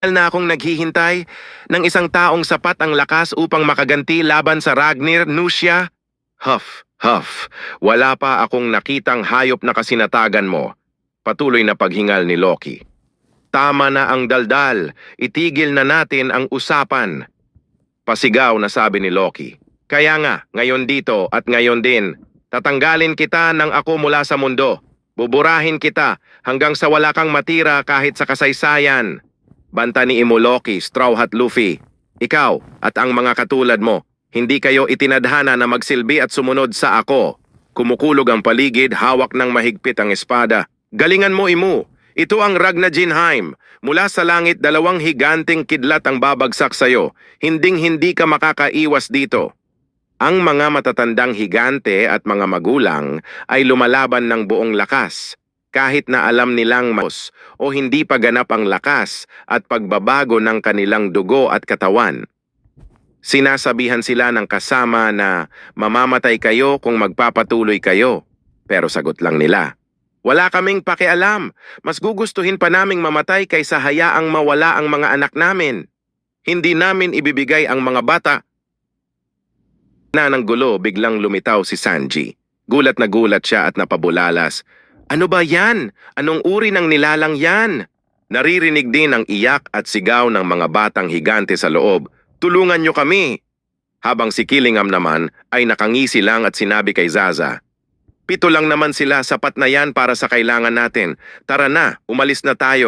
Na akong naghihintay ng isang taong sapat ang lakas upang makaganti laban sa Ragnir Nusya. Huff, huff, wala pa akong nakitang hayop na kasinatagan mo. Patuloy na paghingal ni Loki. Tama na ang daldal, itigil na natin ang usapan. Pasigaw na sabi ni Loki. Kaya nga, ngayon dito at ngayon din, tatanggalin kita ng ako mula sa mundo. Buburahin kita hanggang sa wala kang matira kahit sa kasaysayan. Banta ni Imo Loki, Straw Hat Luffy. Ikaw at ang mga katulad mo, hindi kayo itinadhana na magsilbi at sumunod sa ako. Kumukulog ang paligid, hawak ng mahigpit ang espada. Galingan mo, Imo. Ito ang Ragnajinheim. Mula sa langit, dalawang higanting kidlat ang babagsak sa'yo. Hinding-hindi ka makakaiwas dito. Ang mga matatandang higante at mga magulang ay lumalaban ng buong lakas. Kahit na alam nilang mas o hindi pa ganap ang lakas at pagbabago ng kanilang dugo at katawan. Sinasabihan sila ng kasama na mamamatay kayo kung magpapatuloy kayo. Pero sagot lang nila, wala kaming pakialam. Mas gugustuhin pa naming mamatay kaysa hayaang mawala ang mga anak namin. Hindi namin ibibigay ang mga bata. Ng gulo, biglang lumitaw si Sanji. Gulat na gulat siya at napabulalas. Ano ba yan? Anong uri ng nilalang yan? Naririnig din ang iyak at sigaw ng mga batang higante sa loob. Tulungan niyo kami! Habang si Killingham naman ay nakangisi lang at sinabi kay Zaza, 7 lang naman sila, sapat na yan para sa kailangan natin. Tara na, umalis na tayo.